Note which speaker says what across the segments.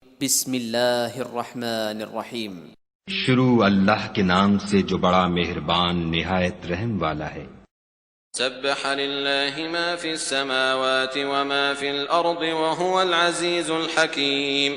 Speaker 1: بسم اللہ الرحمن الرحیم۔
Speaker 2: شروع اللہ کے نام سے جو بڑا مہربان نہایت رحم والا ہے۔
Speaker 3: سبح للہ ما فی السماوات وما فی الارض وهو العزیز الحکیم۔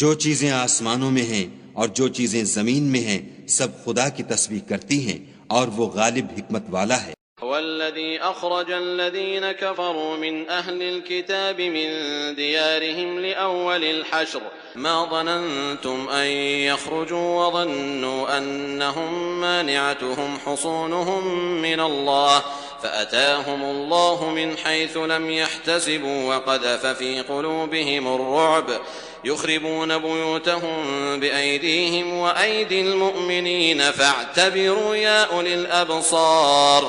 Speaker 4: جو چیزیں آسمانوں میں ہیں اور جو چیزیں زمین میں ہیں سب خدا کی تسبیح کرتی ہیں اور وہ غالب حکمت والا ہے۔
Speaker 3: هو الذي أخرج الذين كفروا من أهل الكتاب من ديارهم لأول الحشر ما ظننتم أن يخرجوا وظنوا أنهم مانعتهم حصونهم من الله فأتاهم الله من حيث لم يحتسبوا وقذف في قلوبهم الرعب يخربون بيوتهم بأيديهم وأيدي المؤمنين فاعتبروا يا أولي الأبصار۔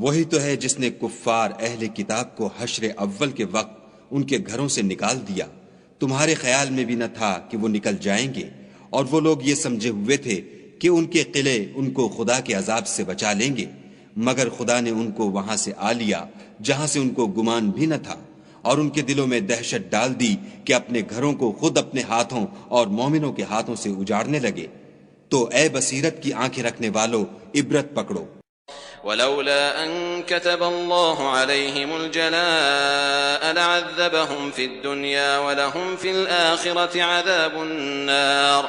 Speaker 4: وہی تو ہے جس نے کفار اہل کتاب کو حشر اول کے وقت ان کے گھروں سے نکال دیا، تمہارے خیال میں بھی نہ تھا کہ وہ نکل جائیں گے، اور وہ لوگ یہ سمجھے ہوئے تھے کہ ان کے قلعے ان کو خدا کے عذاب سے بچا لیں گے، مگر خدا نے ان کو وہاں سے آ لیا جہاں سے ان کو گمان بھی نہ تھا، اور ان کے دلوں میں دہشت ڈال دی کہ اپنے گھروں کو خود اپنے ہاتھوں اور مومنوں کے ہاتھوں سے اجاڑنے لگے۔ تو اے بصیرت کی آنکھیں رکھنے والو، عبرت پکڑو۔
Speaker 3: ولولا أن كتب الله عليهم الجلاء لعذبهم في الدنيا ولهم في الآخرة عذاب النار۔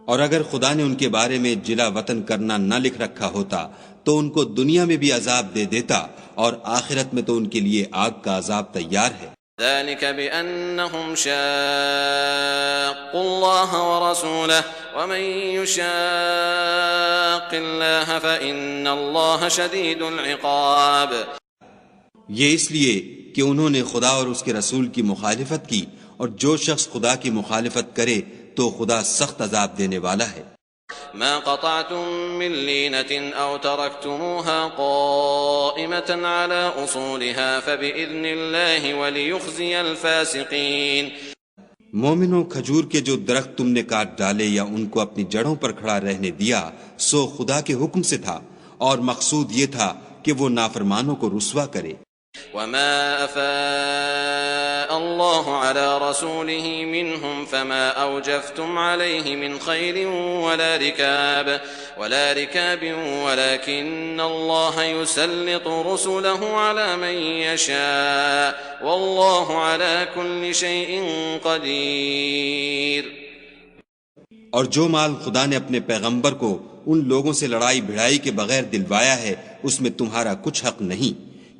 Speaker 4: اور اگر خدا نے ان کے بارے میں جلا وطن کرنا نہ لکھ رکھا ہوتا تو ان کو دنیا میں بھی عذاب دے دیتا، اور آخرت میں تو ان کے لیے آگ کا عذاب تیار ہے۔
Speaker 3: ذلك بأنهم شاقوا الله ورسوله ومن يشاق الله فإن الله شديد العقاب۔
Speaker 4: یہ اس لیے کہ انہوں نے خدا اور اس کے رسول کی مخالفت کی، اور جو شخص خدا کی مخالفت کرے تو خدا سخت عذاب دینے والا ہے۔
Speaker 3: ما قطعتم من لينة أو تركتموها قائمة على أصولها فبإذن الله وليخزي الفاسقين۔
Speaker 4: مومنوں، کھجور کے جو درخت تم نے کاٹ ڈالے یا ان کو اپنی جڑوں پر کھڑا رہنے دیا سو خدا کے حکم سے تھا، اور مقصود یہ تھا کہ وہ نافرمانوں کو رسوا کرے۔
Speaker 3: وما أفاء الله على رسوله منهم فما أوجفتم عليه من خيل ولا ركاب ولكن الله يسلط رسله على من يشاء والله على كل شيء قدير۔
Speaker 4: اور جو مال خدا نے اپنے پیغمبر کو ان لوگوں سے لڑائی بھڑائی کے بغیر دلوایا ہے اس میں تمہارا کچھ حق نہیں،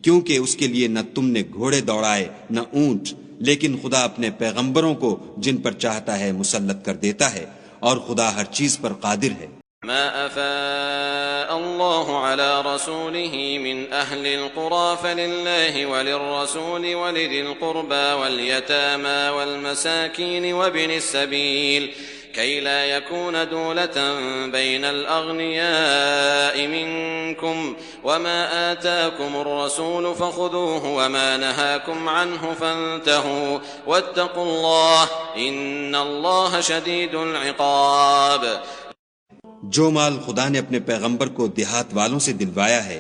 Speaker 4: کیونکہ اس کے لیے نہ تم نے گھوڑے دوڑائے نہ اونٹ، لیکن خدا اپنے پیغمبروں کو جن پر چاہتا ہے مسلط کر دیتا ہے، اور خدا ہر چیز پر قادر ہے۔
Speaker 3: ما أفاء الله على رسوله من أهل القرى فلله وللرسول ولذي القربى واليتامى والمساكين وابن السبيل كي لا يكون دولة بين الأغنياء منكم وما آتاكم الرسول فخذوه وما نهاكم عنه فانتهوا واتقوا الله إن الله شديد العقاب۔
Speaker 4: جو مال خدا نے اپنے پیغمبر کو دیہات والوں سے دلوایا ہے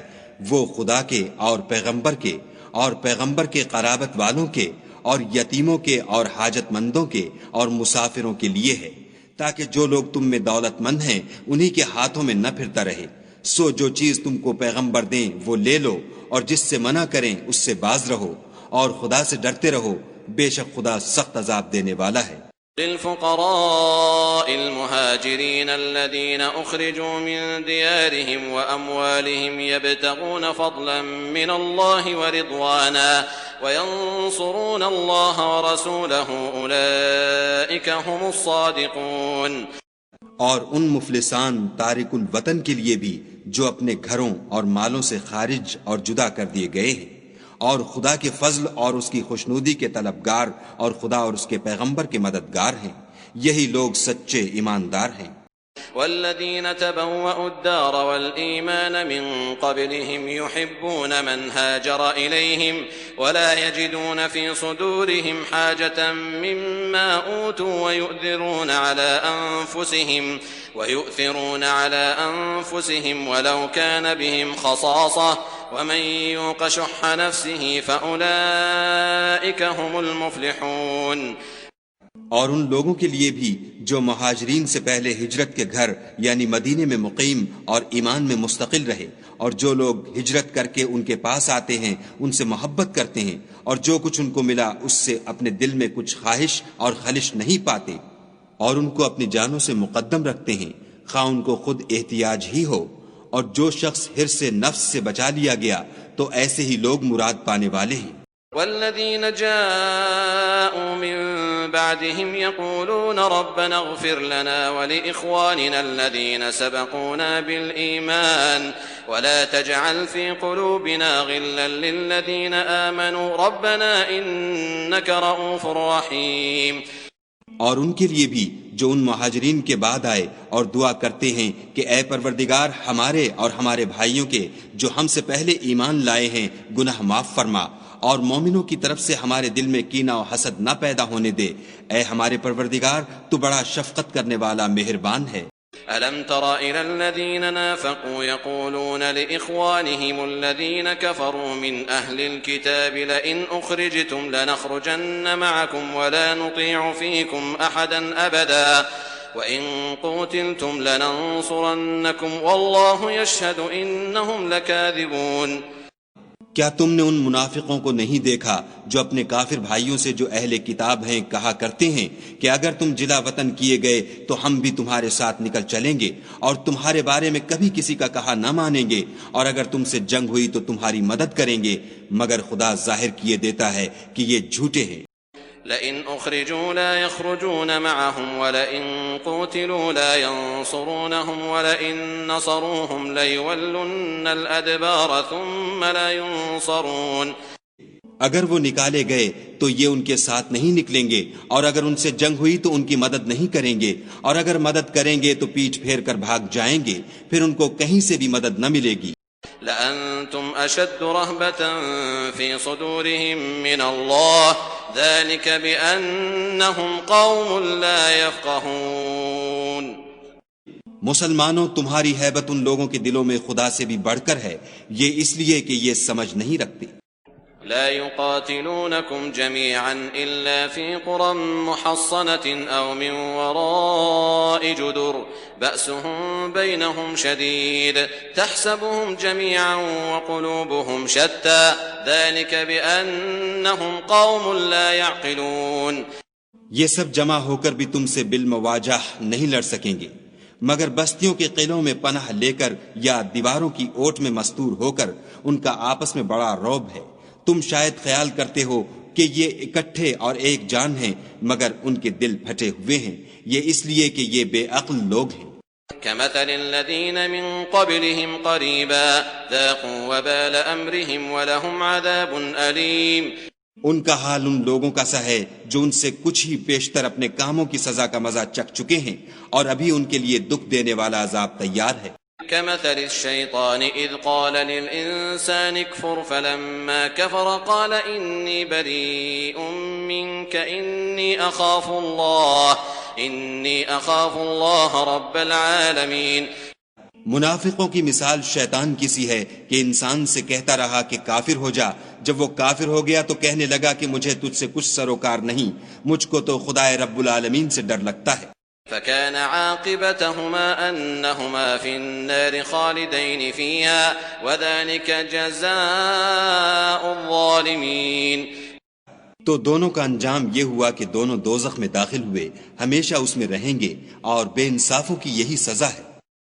Speaker 4: وہ خدا کے اور پیغمبر کے قرابت والوں کے اور یتیموں کے اور حاجت مندوں کے اور مسافروں کے لیے ہے، تاکہ جو لوگ تم میں دولت مند ہیں انہی کے ہاتھوں میں نہ پھرتا رہے۔ سو جو چیز تم کو پیغمبر دیں وہ لے لو، اور جس سے منع کریں اس سے باز رہو، اور خدا سے ڈرتے رہو، بے شک خدا سخت عذاب دینے والا ہے۔
Speaker 3: للفقراء المهاجرين الذين أخرجوا من ديارهم وأموالهم يبتغون فضلا من الله ورضوانا وينصرون الله ورسوله أولئك هم الصادقون۔
Speaker 4: اور ان مفلسان تارک الوطن کے لیے بھی جو اپنے گھروں اور مالوں سے خارج اور جدا کر دیے گئے ہیں، اور خدا کے فضل اور اس کی خوشنودی کے طلبگار اور خدا اور اس کے پیغمبر کے مددگار ہیں، یہی لوگ سچے ایماندار ہیں۔
Speaker 3: والذين تبوأوا الدار والإيمان من قبلهم يحبون من هاجر إليهم ولا يجدون في صدورهم حاجة مما أوتوا ويؤثرون على أنفسهم ولو كان بهم خصاصة ومن يوق شح نفسه فأولئك هم المفلحون۔
Speaker 4: اور ان لوگوں کے لیے بھی جو مہاجرین سے پہلے ہجرت کے گھر یعنی مدینے میں مقیم اور ایمان میں مستقل رہے، اور جو لوگ ہجرت کر کے ان کے پاس آتے ہیں ان سے محبت کرتے ہیں، اور جو کچھ ان کو ملا اس سے اپنے دل میں کچھ خواہش اور خلش نہیں پاتے، اور ان کو اپنی جانوں سے مقدم رکھتے ہیں، خواہ ان کو خود احتیاج ہی ہو، اور جو شخص حرص نفس سے بچا لیا گیا تو ایسے ہی لوگ مراد پانے والے ہیں۔
Speaker 3: والذين جاءوا من بعدهم يقولون ربنا اغفر لنا ولإخواننا الذين سبقونا بالإيمان ولا تجعل في قلوبنا غلا للذين آمنوا ربنا إنك رؤوف رحيم۔
Speaker 4: اور ان کے لیے بھی جو ان مہاجرین کے بعد آئے اور دعا کرتے ہیں کہ اے پروردگار ہمارے اور ہمارے بھائیوں کے جو ہم سے پہلے ایمان لائے ہیں گناہ معاف فرما، اور مومنوں کی طرف سے ہمارے دل میں کینہ و حسد نہ پیدا ہونے دے، اے ہمارے پروردگار تو بڑا شفقت کرنے والا مہربان ہے۔
Speaker 3: ألم تر إلى الذين نافقوا يقولون لإخوانهم الذين كفروا من أهل الكتاب لئن أخرجتم لنخرجن معكم ولا نطيع فيكم أحدا أبدا وإن قوتلتم لننصرنكم والله يشهد إنهم لكاذبون۔
Speaker 4: کیا تم نے ان منافقوں کو نہیں دیکھا جو اپنے کافر بھائیوں سے جو اہل کتاب ہیں کہا کرتے ہیں کہ اگر تم جلا وطن کیے گئے تو ہم بھی تمہارے ساتھ نکل چلیں گے اور تمہارے بارے میں کبھی کسی کا کہا نہ مانیں گے، اور اگر تم سے جنگ ہوئی تو تمہاری مدد کریں گے، مگر خدا ظاہر کیے دیتا ہے کہ یہ جھوٹے ہیں۔
Speaker 3: لئن أخرجوا لا يخرجون معهم ولئن قوتلوا لا ينصرونهم ولئن نصروهم ليولن الأدبار ثم لا ينصرون۔
Speaker 4: اگر وہ نکالے گئے تو یہ ان کے ساتھ نہیں نکلیں گے، اور اگر ان سے جنگ ہوئی تو ان کی مدد نہیں کریں گے، اور اگر مدد کریں گے تو پیٹھ پھیر کر بھاگ جائیں گے، پھر ان کو کہیں سے بھی مدد نہ ملے گی۔
Speaker 3: لأنتم أشد رهبة في صدورهم من الله ذلك بأنهم قوم لا يفقهون۔
Speaker 4: مسلمانوں تمہاری ہیبت ان لوگوں کے دلوں میں خدا سے بھی بڑھ کر ہے، یہ اس لیے کہ یہ سمجھ نہیں رکھتے۔
Speaker 3: لا يقاتلونكم جميعا إلا في قرى محصنة أو من وراء جدر بأسهم بينهم شديد تحسبهم جميعا وقلوبهم شتى ذلك بأنهم قوم لا يعقلون۔
Speaker 4: یہ سب جمع ہو کر بھی تم سے بالمواجہ نہیں لڑ سکیں گے، مگر بستیوں کے قلعوں میں پناہ لے کر یا دیواروں کی اوٹ میں مستور ہو کر ان کا آپس میں بڑا رعب ہے۔ تم شاید خیال کرتے ہو کہ یہ اکٹھے اور ایک جان ہیں، مگر ان کے دل پھٹے ہوئے ہیں، یہ اس لیے کہ یہ بے عقل لوگ ہیں۔
Speaker 3: كمثل الذين من قبلهم قريبا ذاقوا وبال أمرهم ولهم عذاب أليم۔
Speaker 4: ان کا حال ان لوگوں کا سا ہے جو ان سے کچھ ہی پیشتر اپنے کاموں کی سزا کا مزہ چکھ چکے ہیں، اور ابھی ان کے لیے دکھ دینے والا عذاب تیار ہے۔
Speaker 3: كمثل الشيطان إذ قال للإنسان اكفر فلما كفر قال إني بريء منك إني أخاف الله رب العالمين۔
Speaker 4: منافقوں کی مثال شیطان کی سی ہے کہ انسان سے کہتا رہا کہ کافر ہو جا، جب وہ کافر ہو گیا تو کہنے لگا کہ مجھے تجھ سے کچھ سروکار نہیں، مجھ کو تو خدائے رب العالمین سے ڈر لگتا ہے۔
Speaker 3: فكان عاقبتهما أنهما في النار خالدين فيها وذلك جزاء الظالمين۔
Speaker 4: تو دونوں کا انجام یہ ہوا کہ دونوں دوزخ میں داخل ہوئے، ہمیشہ اس میں رہیں گے، اور بے انصافوں کی یہی سزا ہے۔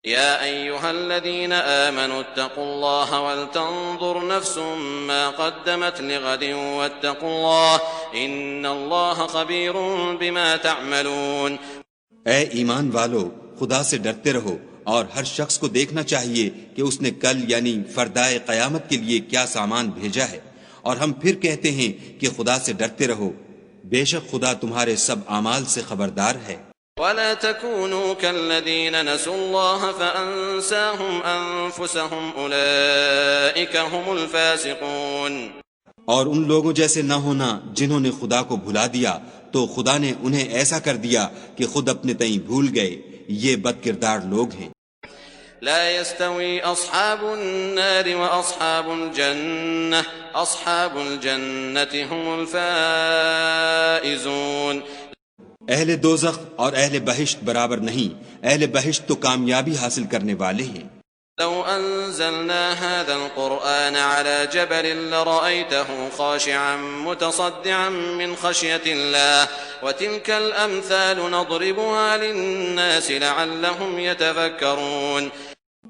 Speaker 3: يا أيها الذين آمنوا اتقوا الله ولتنظر نفس ما قدمت لغد واتقوا الله إن الله خبير بما تعملون۔
Speaker 4: اے ایمان والو، خدا سے ڈرتے رہو، اور ہر شخص کو دیکھنا چاہیے کہ اس نے کل یعنی فردائے قیامت کے لیے کیا سامان بھیجا ہے، اور ہم پھر کہتے ہیں کہ خدا سے ڈرتے رہو، بے شک خدا تمہارے سب اعمال سے خبردار ہے۔
Speaker 3: ولا تكونوا كالذين نسوا الله فأنساهم أنفسهم أولئك هم الفاسقون.
Speaker 4: اور ان لوگوں جیسے نہ ہونا جنہوں نے خدا کو بھلا دیا تو خدا نے انہیں ایسا کر دیا کہ خود اپنے تئیں بھول گئے. یہ بد کردار لوگ ہیں.
Speaker 3: لا يستوي أصحاب النار وأصحاب الجنة أصحاب الجنة هم الفائزون.
Speaker 4: اہل دوزخ اور اہل بہشت برابر نہیں. اہل بہشت تو کامیابی حاصل کرنے والے ہیں.
Speaker 3: لو أنزلنا هذا القرآن على جبل لرأيته خاشعا متصدعا من خشية الله وتلك الأمثال نضربها للناس لعلهم يتفكرون.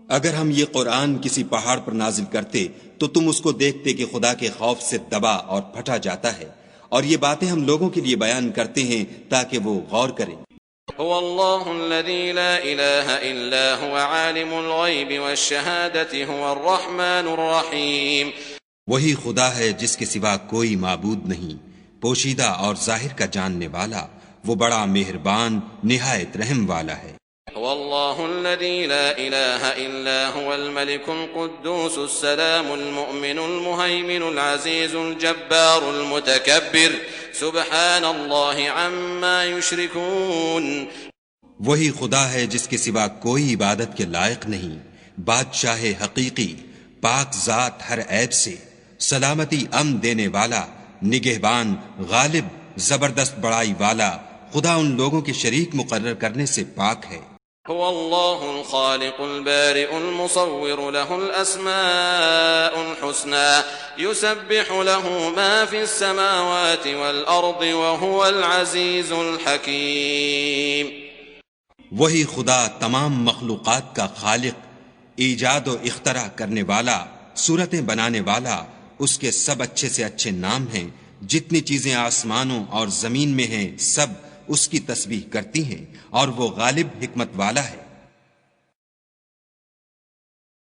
Speaker 4: اگر ہم یہ قرآن کسی پہاڑ پر نازل کرتے تو تم اس کو دیکھتے کہ خدا کے خوف سے دبا اور پھٹا جاتا ہے. اور یہ باتیں ہم لوگوں کے لیے بیان کرتے ہیں تاکہ وہ غور کریں.
Speaker 3: هو الله الذي لا إله إلا هو عالم الغيب والشهادة هو الرحمن الرحيم.
Speaker 4: وہی خدا ہے جس کے سوا کوئی معبود نہیں، پوشیدہ اور ظاہر کا جاننے والا. وہ بڑا مہربان نہایت رحم والا ہے.
Speaker 3: هو الله الذي لا إله إلا هو الملك القدوس السلام المؤمن المهيمن العزيز الجبار المتكبر سبحان الله عما يشركون.
Speaker 4: وہی خدا ہے جس کے سوا کوئی عبادت کے لائق نہیں، بادشاہ حقیقی، پاک ذات ہر عیب سے، سلامتی امن دینے والا، نگہبان، غالب، زبردست بڑائی والا. خدا ان لوگوں کے شریک مقرر کرنے سے پاک ہے.
Speaker 3: هو الله الخالق البارئ المصور له الأسماء الحسنى يسبح له ما في السماوات والأرض وهو العزيز الحكيم.
Speaker 4: وہی خدا تمام مخلوقات کا خالق، ایجاد و اختراع کرنے والا، صورتیں بنانے والا. اس کے سب اچھے سے اچھے نام ہیں. جتنی چیزیں آسمانوں اور زمین میں ہیں سب اس کی تسبیح کرتی ہیں اور وہ غالب حکمت والا ہے.